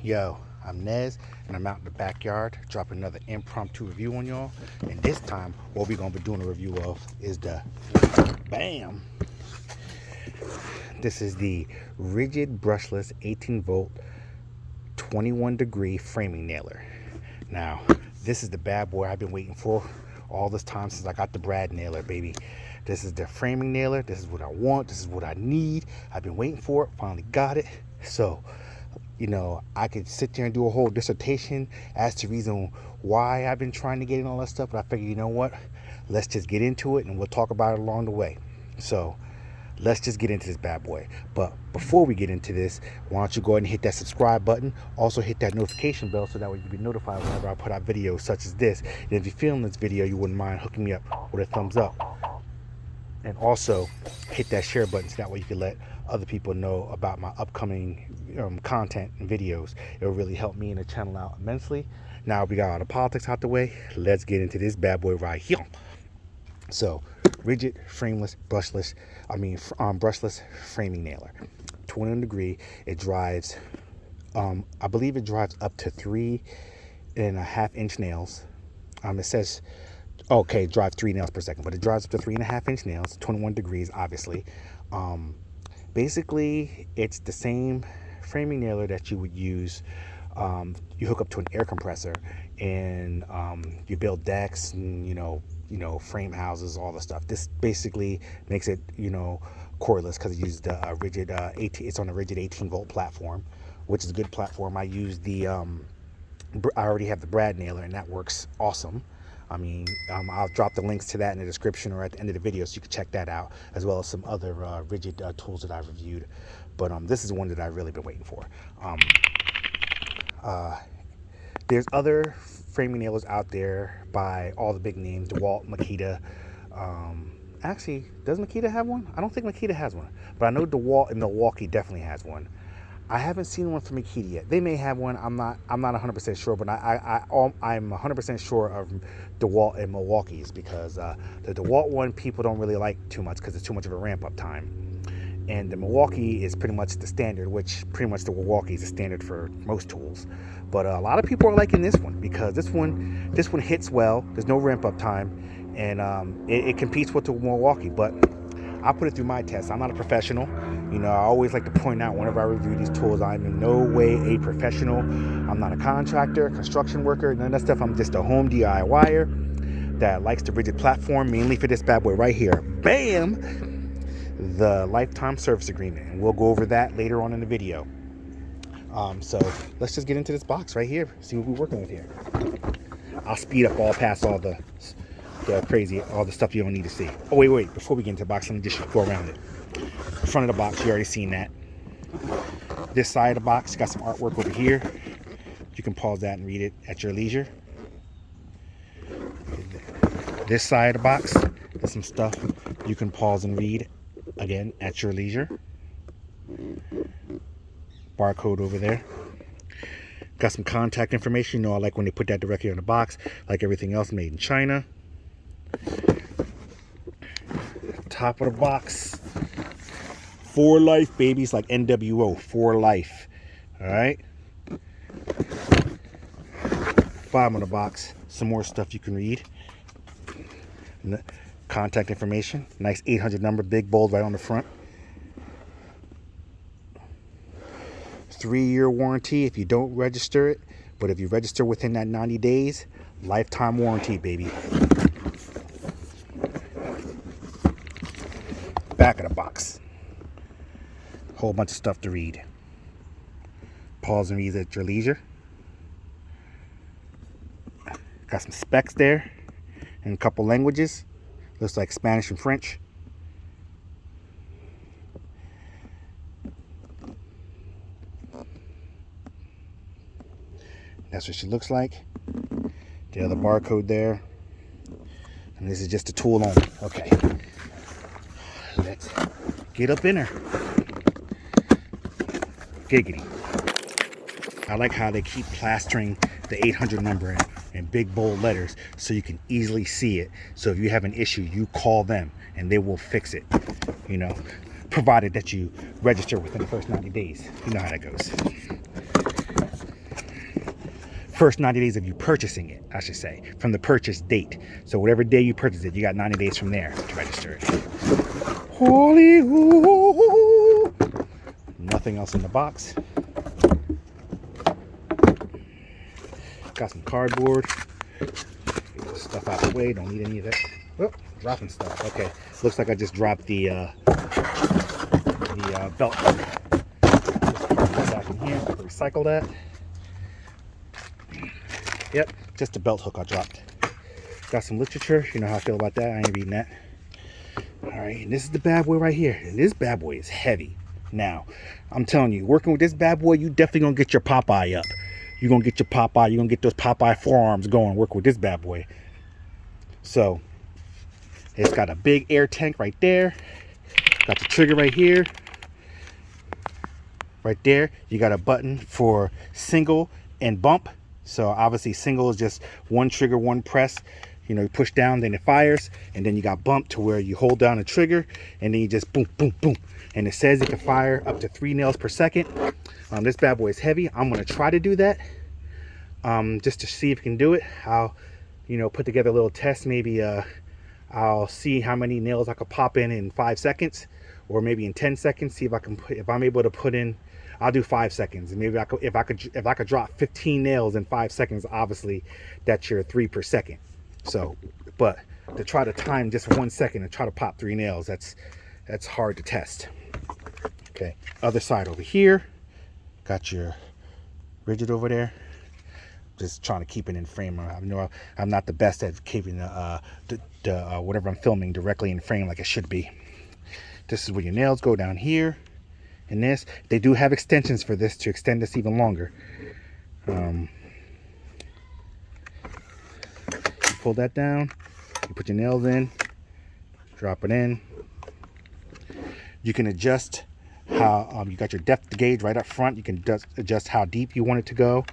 Yo, I'm Nez, and I'm out in the backyard dropping another impromptu review on y'all. And this time, what we're gonna be doing a review of is the BAM! This is the Ridgid Brushless 18V 21 degree framing nailer. Now, this is the bad boy I've been waiting for all this time since I got the Brad nailer, baby. This is the framing nailer. This is what I want. This is what I need. I've been waiting for it. Finally got it. So, you know, I could sit there and do a whole dissertation as to reason why I've been trying to get in all that stuff, but I figured, you know what? Let's just get into it and we'll talk about it along the way. So let's just get into this bad boy. But before we get into this, why don't you go ahead and hit that subscribe button. Also hit that notification bell so that way you can be notified whenever I put out videos such as this. And if you're feeling this video, you wouldn't mind hooking me up with a thumbs up. And also hit that share button so that way you can let other people know about my upcoming content and videos. It will really help me and the channel out immensely. Now we got all the politics out the way. Let's get into this bad boy right here. So, Ridgid brushless framing nailer, 21 degree. It drives, I believe it drives up to 3.5 inch nails. It says, okay, drive 3 nails per second, but it drives up to 3.5 inch nails, 21 degrees, obviously. Basically, it's the same framing nailer that you would use. You hook up to an air compressor and you build decks and, you know, frame houses, all the stuff. This basically makes it, cordless because it uses the Ridgid 18. It's on a Ridgid 18V platform, which is a good platform. I use the I already have the Brad nailer, and that works awesome. I mean, I'll drop the links to that in the description or at the end of the video so you can check that out, as well as some other Ridgid tools that I've reviewed. But this is one that I've really been waiting for. There's other framing nailers out there by all the big names, DeWalt, Makita. Actually, does Makita have one? I don't think Makita has one, but I know DeWalt and Milwaukee definitely has one. I haven't seen one from Makita yet. They may have one. I'm not 100% sure, but I'm 100% sure of DeWalt and Milwaukee's, because the DeWalt one people don't really like too much because it's too much of a ramp up time. And the Milwaukee is pretty much the standard, which pretty much the Milwaukee is the standard for most tools. But a lot of people are liking this one because this one hits well. There's no ramp up time, and it competes with the Milwaukee. But I'll put it through my test. I'm not a professional. I always like to point out whenever I review these tools, I'm in no way a professional. I'm not a contractor, construction worker, none of that stuff. I'm just a home DIYer that likes the Ridgid platform, mainly for this bad boy right here. BAM! The lifetime service agreement, and we'll go over that later on in the video. So let's just get into this box right here, see what we're working with here. I'll speed up all past all the stuff you don't need to see. Oh wait, before we get into the box, let me just go around it. The front of the box, you already seen that. This side of the box got some artwork over here. You can pause that and read it at your leisure. This side of the box, there's some stuff you can pause and read again at your leisure. Barcode over there. Got some contact information. I like when they put that directly on the box, like everything else made in China. Top of the box, for life, babies, like NWO, for life. All right. Bottom of the box, some more stuff you can read. Contact information, nice 800 number, big bold right on the front. 3-year warranty if you don't register it, but if you register within that 90 days, lifetime warranty, baby. Back of the box, whole bunch of stuff to read. Pause and read at your leisure. Got some specs there in a couple languages. Looks like Spanish and French. That's what she looks like. The other barcode there. And this is just a tool only. Okay. Let's get up in her. Giggity. I like how they keep plastering the 800 number in big bold letters so you can easily see it. So if you have an issue, you call them and they will fix it, provided that you register within the first 90 days. You know how that goes. first 90 days of you purchasing it, I should say, from the purchase date. So whatever day you purchase it, you got 90 days from there to register it. Holy hoo! Nothing else in the box. Got some cardboard. Get this stuff out of the way. Don't need any of that. Oh, dropping stuff. Okay, looks like I just dropped the belt hook. Just put it back in here. Recycle that. Yep, just a belt hook I dropped. Got some literature. You know how I feel about that. I ain't reading that. All right, and this is the bad boy right here. And this bad boy is heavy. Now, I'm telling you, working with this bad boy, you definitely gonna get your Popeye up. You're gonna get your Popeye. You're gonna get those Popeye forearms going. Work with this bad boy. So, it's got a big air tank right there. Got the trigger right here. Right there, you got a button for single and bump. So obviously single is just one trigger, one press. You know, you push down, then it fires. And then you got bump to where you hold down the trigger and then you just boom, boom, boom. And it says it can fire up to 3 nails per second. This bad boy is heavy. I'm gonna try to do that just to see if I can do it. I'll, you know, put together a little test. Maybe I'll see how many nails I could pop in 5 seconds, or maybe in 10 seconds. See if I can put, if I'm able to put in. I'll do 5 seconds, and maybe I could, if I could drop 15 nails in 5 seconds. Obviously, that's your 3 per second. So, but to try to time just 1 second and try to pop 3 nails, that's hard to test. Okay, other side over here, got your Ridgid over there. Just trying to keep it in frame. I know I'm not the best at keeping whatever I'm filming directly in frame like it should be. This is where your nails go down here. And this, they do have extensions for this to extend this even longer. You pull that down, you put your nails in, drop it in. You can adjust how you got your depth gauge right up front. You can adjust how deep you want it to go,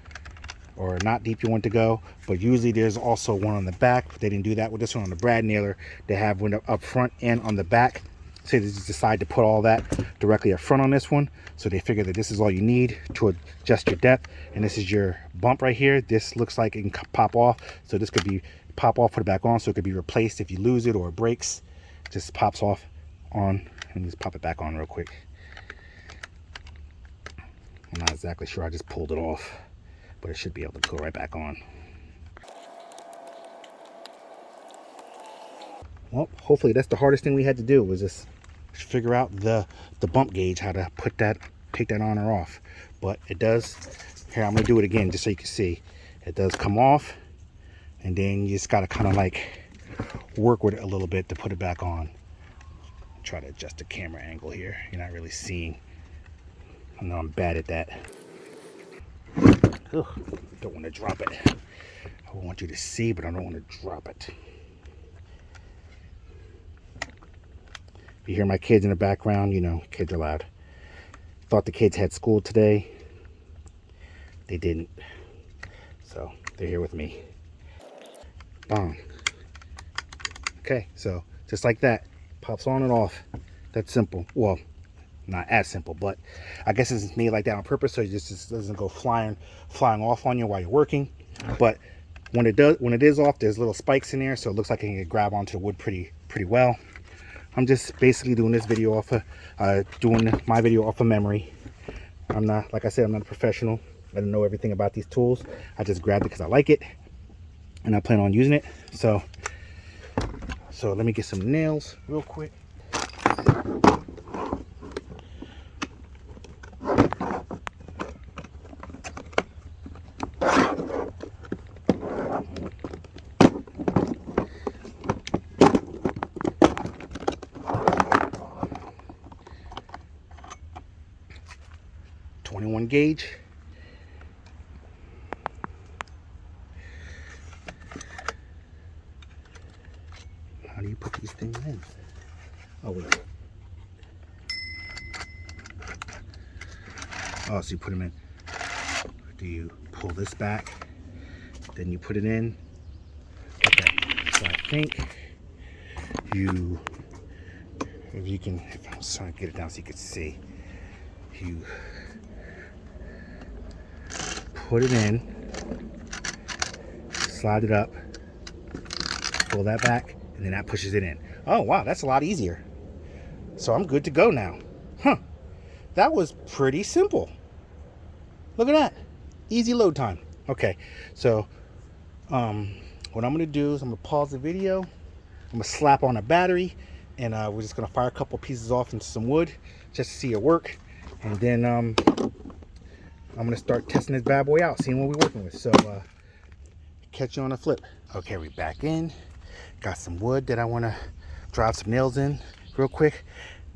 or not deep you want it to go. But usually there's also one on the back. They didn't do that with this one on the Brad nailer. They have one up front and on the back. So they just decide to put all that directly up front on this one. So they figure that this is all you need to adjust your depth. And this is your bump right here. This looks like it can pop off. So this could be pop off, put it back on. So it could be replaced if you lose it or it breaks. Just pops off on. Let me just pop it back on real quick. I'm not exactly sure. I just pulled it off, but it should be able to go right back on. Well, hopefully that's the hardest thing we had to do, was just figure out the bump gauge, how to put that, take that on or off. But it does. Here, I'm gonna do it again just so you can see. It does come off, and then you just gotta kind of like work with it a little bit to put it back on. Try to adjust the camera angle here. You're not really seeing. I know I'm bad at that. Ugh, don't want to drop it. I want you to see, but I don't want to drop it. If you hear my kids in the background, you know, kids are loud. Thought the kids had school today. They didn't. So they're here with me. Bong. Okay, so just like that. Pops on and off. That's simple. Well, not as simple, but I guess it's made like that on purpose so it just doesn't go flying off on you while you're working. But when it is off, there's little spikes in there, so it looks like it can grab onto the wood pretty well. I'm just basically doing this video off of my video off of memory. I'm not, like I said, I'm not a professional. I don't know everything about these tools. I just grabbed it because I like it and I plan on using it. So let me get some nails real quick. Gauge. How do you put these things in? Oh wait. Oh, so you put them in. Do you pull this back? Then you put it in. Okay. So I think you, if you can, if I'm just trying to get it down so you can see, you put it in, slide it up, pull that back, and then that pushes it in. Oh wow, that's a lot easier. So I'm good to go now. Huh, that was pretty simple. Look at that, easy load time. Okay, so what I'm gonna do is I'm gonna pause the video, I'm gonna slap on a battery, and we're just gonna fire a couple pieces off into some wood just to see it work, and then I'm gonna start testing this bad boy out, seeing what we're working with. So catch you on a flip. Okay, we're back in. Got some wood that I want to drive some nails in real quick.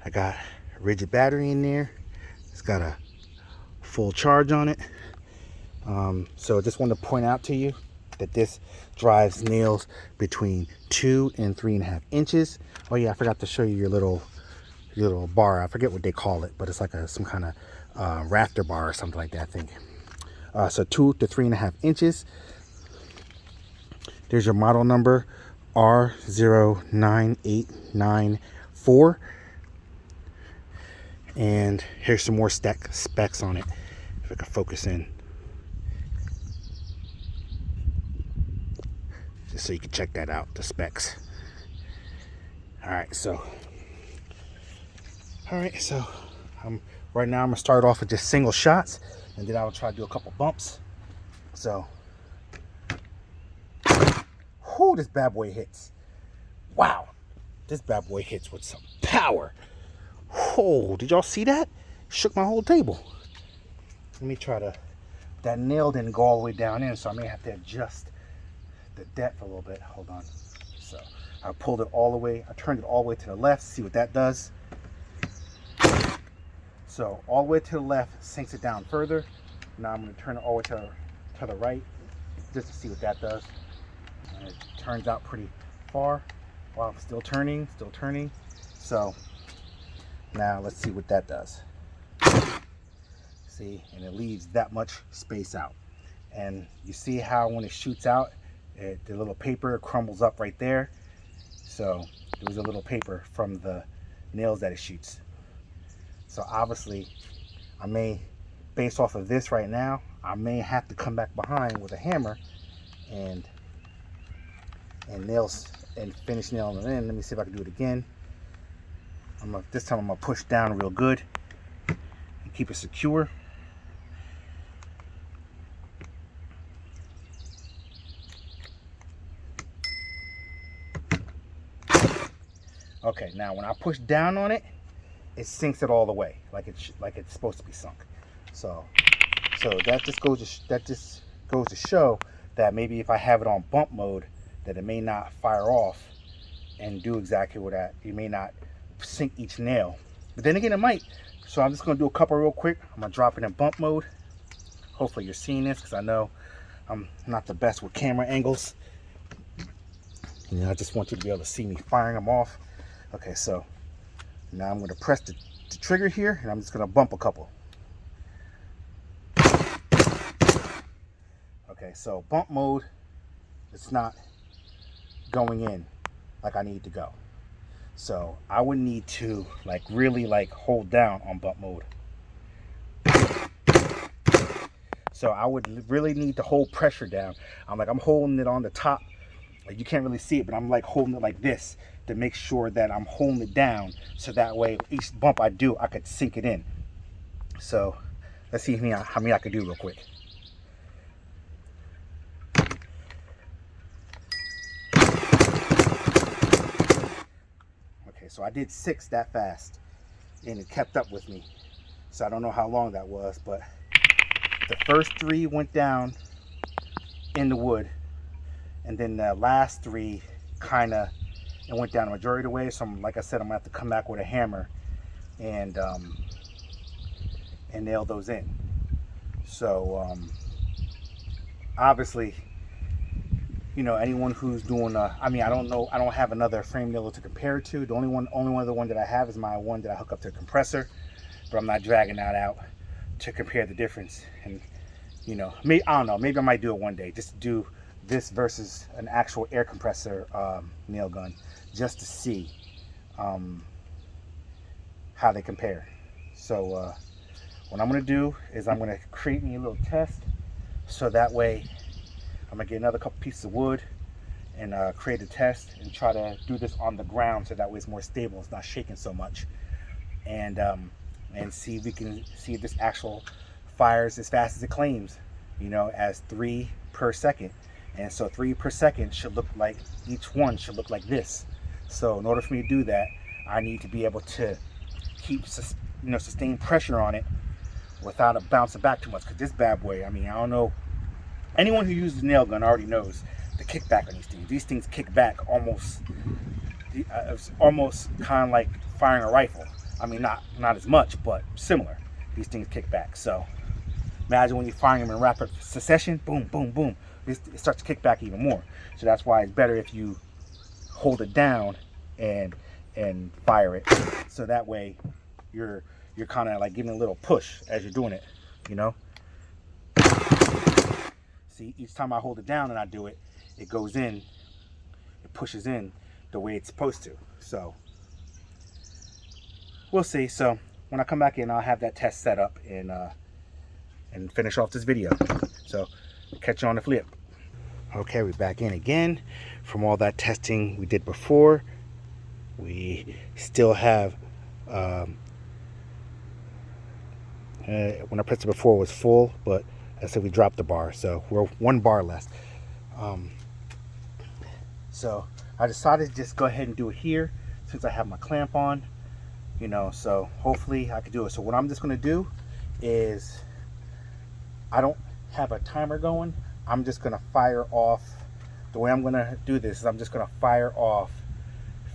I got a Ridgid battery in there. It's got a full charge on it. So I just wanted to point out to you that this drives nails between 2 and 3.5 inches. Oh yeah, I forgot to show you your little bar. I forget what they call it, but it's like some kind of rafter bar or something like that, I think. So 2 to 3.5 inches. There's your model number, R09894. And here's some more specs on it, if I can focus in. Just so you can check that out, the specs. Alright, so right now I'm gonna start off with just single shots, and then I'll try to do a couple bumps. So whoo, this bad boy hits. Wow, this bad boy hits with some power. Oh, did y'all see that? Shook my whole table. Let me try to, that nail didn't go all the way down in, so I may have to adjust the depth a little bit. Hold on. So I pulled it all the way, I turned it all the way to the left, see what that does. So all the way to the left sinks it down further. Now I'm going to turn it all the way to the right, just to see what that does. And it turns out pretty far. Wow, still turning, still turning. So now let's see what that does. See, and it leaves that much space out. And you see how when it shoots out, the little paper crumbles up right there. So there was a little paper from the nails that it shoots. So obviously, I may, based off of this right now, I may have to come back behind with a hammer and nails and finish nailing it in. Let me see if I can do it again. This time I'm gonna push down real good and keep it secure. Okay, now when I push down on it, it sinks it all the way, like it's supposed to be sunk. So that just goes to show that maybe if I have it on bump mode, that it may not fire off and do exactly what that. You may not sink each nail, but then again it might. So I'm just going to do a couple real quick. I'm going to drop it in bump mode. Hopefully you're seeing this, because I know I'm not the best with camera angles. You know, I just want you to be able to see me firing them off. Okay, so now I'm going to press the trigger here, and I'm just going to bump a couple. Okay, so bump mode, it's not going in like I need to go. So I would need to really hold down on bump mode. So I would really need to hold pressure down. I'm holding it on the top. Like, you can't really see it, but I'm holding it like this to make sure that I'm holding it down, so that way each bump I do, I could sink it in. So let's see how many I could do real quick. Okay, so I did 6 that fast, and it kept up with me. So I don't know how long that was, but the first 3 went down in the wood, and then the last 3 it went down the majority of the way. So like I said, I'm gonna have to come back with a hammer and nail those in. So obviously, you know, anyone who's doing I don't have another frame nailer to compare it to. The only other one that I have is my one that I hook up to a compressor, but I'm not dragging that out to compare the difference. And you know, I don't know, maybe I might do it one day, just to do this versus an actual air compressor nail gun, just to see how they compare. So what I'm going to do is I'm going to create me a little test, so that way I'm I'm gonna get another couple pieces of wood and create a test and try to do this on the ground so that way it's more stable, it's not shaking so much, and see if we can see if this actual fires as fast as it claims, you know, as 3 per second. And so 3 per second should look like, each one should look like this. So in order for me to do that, I need to be able to keep, you know, sustained pressure on it without it bouncing back too much. Because this bad boy, I mean, I don't know, anyone who uses a nail gun already knows the kickback on these things. These things kick back almost, it's almost kind of like firing a rifle. I mean, not as much, but similar. These things kick back. So imagine when you're firing them in rapid succession, boom, boom, boom. It starts to kick back even more. So that's why it's better if you hold it down and fire it. So that way you're kind of like giving a little push as you're doing it, you know. See, each time I hold it down and I do it, it goes in, it pushes in the way it's supposed to. So we'll see. So when I come back in, I'll have that test set up and finish off this video. So catch you on the flip. Okay, we're back in again from all that testing we did before. We still have when I pressed it before it was full, but I said we dropped the bar, so we're 1 bar left. So I decided to just go ahead and do it here since I have my clamp on, you know, so hopefully I can do it. So what I'm just going to do is, I don't have a timer going. I'm just going to fire off. The way I'm going to do this is I'm just going to fire off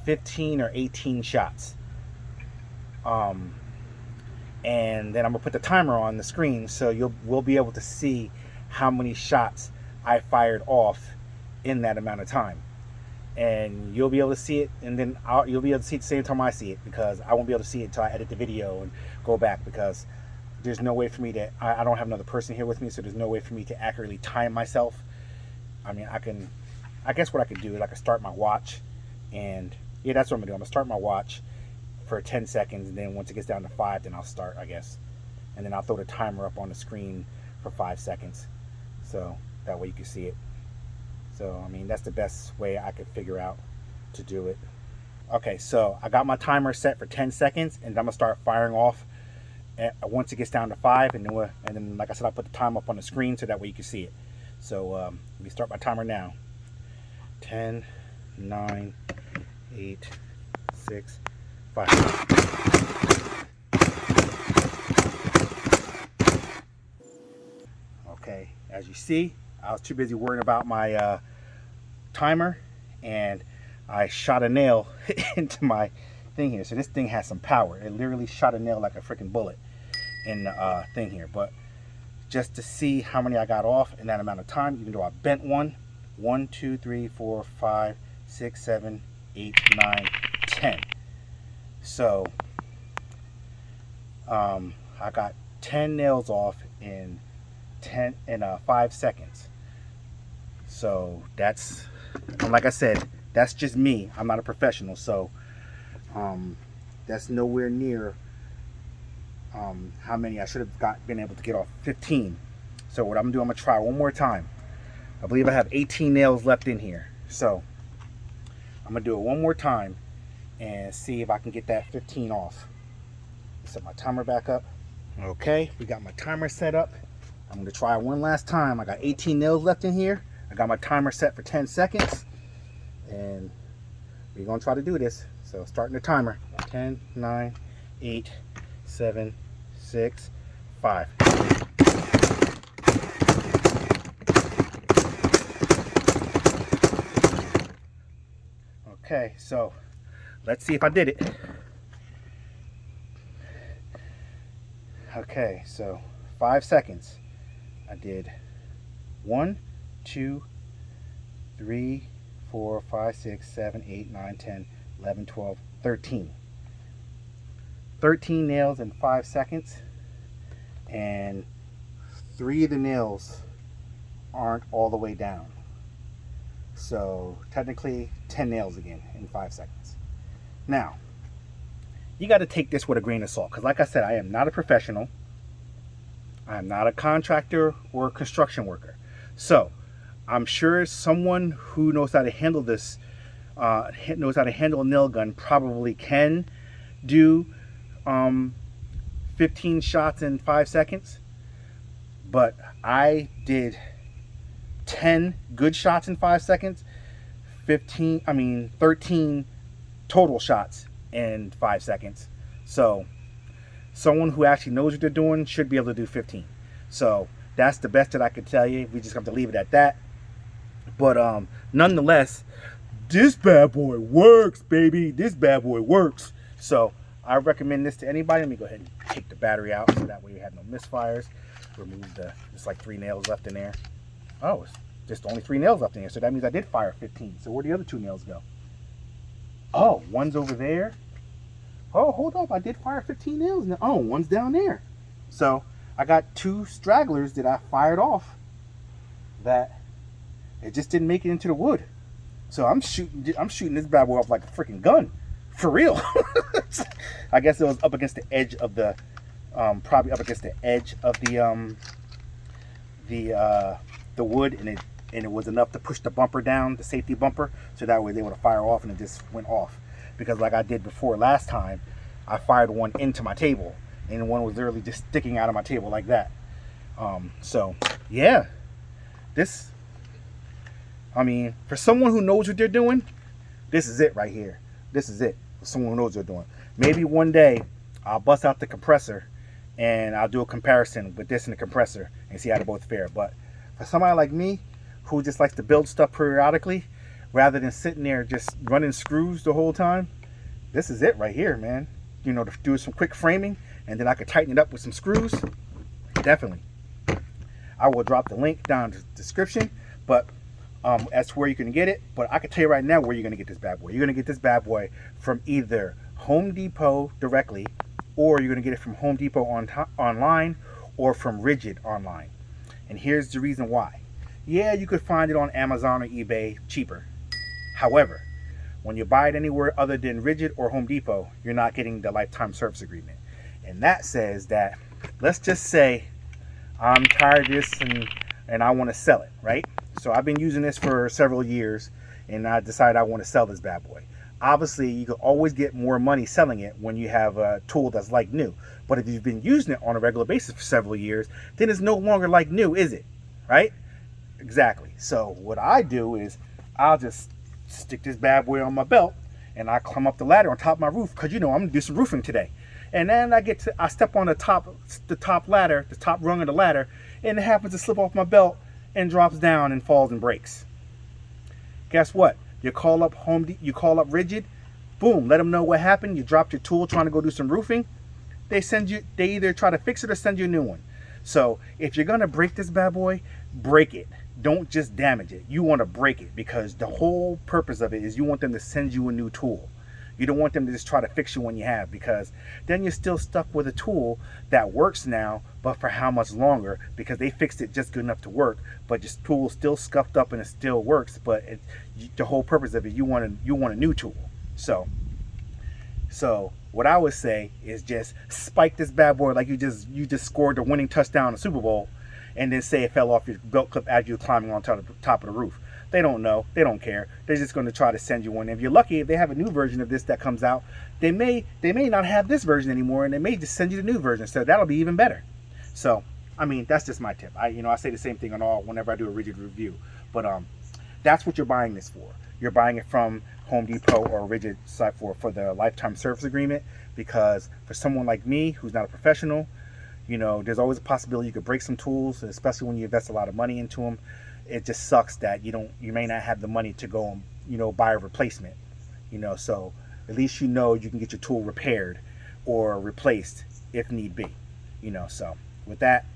15 or 18 shots. And then I'm going to put the timer on the screen so we'll be able to see how many shots I fired off in that amount of time. And you'll be able to see it, and then you'll be able to see it at the same time I see it, because I won't be able to see it until I edit the video and go back, because there's no way for me to, I don't have another person here with me, so there's no way for me to accurately time myself. I mean, I guess what I could do is I could start my watch, and yeah, that's what I'm gonna do. I'm gonna start my watch for 10 seconds, and then once it gets down to 5, then I'll start, I guess. And then I'll throw the timer up on the screen for 5 seconds, so that way you can see it. So, I mean, that's the best way I could figure out to do it. Okay, so I got my timer set for 10 seconds, and I'm gonna start firing off once it gets down to 5, and then like I said, I'll put the time up on the screen so that way you can see it. So let me start my timer now. 10, 9, 8, 6, 5. Okay, as you see, I was too busy worrying about my timer, and I shot a nail into my thing here. So this thing has some power. It literally shot a nail like a freaking bullet in the thing here. But just to see how many I got off in that amount of time, even though I bent 1, 2, 3, 4, 5, 6, 7, 8, 9, 10. So I got 10 nails off in 5 seconds. So that's, like I said, that's just me. I'm not a professional, so that's nowhere near how many I should have been able to get off. 15. So what I'm gonna do, I'm gonna try one more time. I believe I have 18 nails left in here, so I'm gonna do it one more time and see if I can get that 15 off. Set my timer back up. Okay, we got my timer set up. I'm gonna try one last time. I got 18 nails left in here. I got my timer set for 10 seconds, and we're gonna try to do this. So starting the timer. 10, 9, 8, 7, 6, 5. Okay, so let's see if I did it. Okay, so 5 seconds. I did 1, 2, 3, 4, 5, 6, 7, 8, 9, 10, 11, 12, 13. 13 nails in 5 seconds, and 3 of the nails aren't all the way down. So technically 10 nails again in 5 seconds. Now, you got to take this with a grain of salt, because like I said, I am not a professional. I am not a contractor or a construction worker. So I'm sure someone who knows how to handle this, knows how to handle a nail gun, probably can do 15 shots in 5 seconds. But I did 10 good shots in 5 seconds, 13 total shots in 5 seconds. So someone who actually knows what they're doing should be able to do 15. So that's the best that I could tell you. We just have to leave it at that. But nonetheless, this bad boy works, baby. This bad boy works. So I recommend this to anybody. Let me go ahead and take the battery out so that way you have no misfires. Remove it's like 3 nails left in there. Oh, it's just only 3 nails left in there. So that means I did fire 15. So where'd the other 2 nails go? Oh, one's over there. Oh, hold up. I did fire 15 nails now. Oh, one's down there. So I got 2 stragglers that I fired off that it just didn't make it into the wood. So I'm shooting this bad boy off like a freaking gun. For real. I guess it was up against the edge of the probably up against the edge of the wood, and it was enough to push the bumper down, the safety bumper, so that way they would fire off and it just went off. Because like I did before last time, I fired one into my table, and one was literally just sticking out of my table like that. So yeah, this, I mean, for someone who knows what they're doing, this is it right here. This is it. For someone who knows what they're doing. Maybe one day I'll bust out the compressor and I'll do a comparison with this and the compressor and see how they both fare. But for somebody like me who just likes to build stuff periodically rather than sitting there just running screws the whole time, this is it right here, man. You know, to do some quick framing and then I could tighten it up with some screws. Definitely. I will drop the link down in the description, but as to where you can get it. But I can tell you right now where you're going to get this bad boy. You're going to get this bad boy from either Home Depot directly, or you're going to get it from Home Depot online, or from Ridgid online. And here's the reason why. Yeah, you could find it on Amazon or eBay cheaper. However, when you buy it anywhere other than Ridgid or Home Depot, you're not getting the lifetime service agreement. And that says that, let's just say I'm tired of this and I want to sell it, right? So I've been using this for several years and I decided I want to sell this bad boy. Obviously, you can always get more money selling it when you have a tool that's like new. But if you've been using it on a regular basis for several years, then it's no longer like new, is it? Right? Exactly. So what I do is I'll just stick this bad boy on my belt and I climb up the ladder on top of my roof, because you know I'm gonna do some roofing today. And then I step on the top ladder, the top rung of the ladder, and it happens to slip off my belt and drops down and falls and breaks. Guess what? You call up Ridgid, boom, let them know what happened. You dropped your tool trying to go do some roofing. They either try to fix it or send you a new one. So if you're gonna break this bad boy, break it. Don't just damage it. You want to break it, because the whole purpose of it is you want them to send you a new tool. You don't want them to just try to fix you one you have, because then you're still stuck with a tool that works now, but for how much longer? Because they fixed it just good enough to work, but your tool's still scuffed up and it still works. But the whole purpose of it, you want a new tool. So what I would say is just spike this bad boy like you just scored the winning touchdown in the Super Bowl, and then say it fell off your belt clip as you were climbing on top of the roof. They don't know. They don't care. They're just going to try to send you one. If you're lucky, if they have a new version of this that comes out, they may not have this version anymore, and they may just send you the new version. So that'll be even better. So, I mean, that's just my tip. I say the same thing whenever I do a Ridgid review. But that's what you're buying this for. You're buying it from Home Depot or Ridgid site for the lifetime service agreement, because for someone like me who's not a professional, you know, there's always a possibility you could break some tools, especially when you invest a lot of money into them. It just sucks that you may not have the money to go and, you know, buy a replacement, you know. So at least you know you can get your tool repaired or replaced if need be, you know. So with that,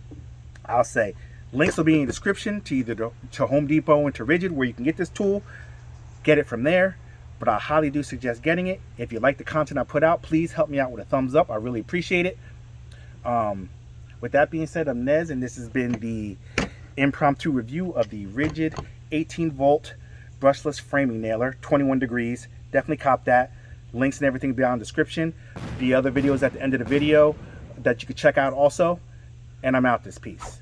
I'll say links will be in the description to either to Home Depot and to Ridgid, where you can get this tool. Get it from there. But I highly do suggest getting it. If you like the content I put out, please help me out with a thumbs up. I really appreciate it. With that being said, I'm Nez, and this has been the impromptu review of the Ridgid 18V brushless framing nailer, 21 degrees. Definitely cop that. Links and everything down in the description. The other videos at the end of the video that you can check out also. And I'm out this piece.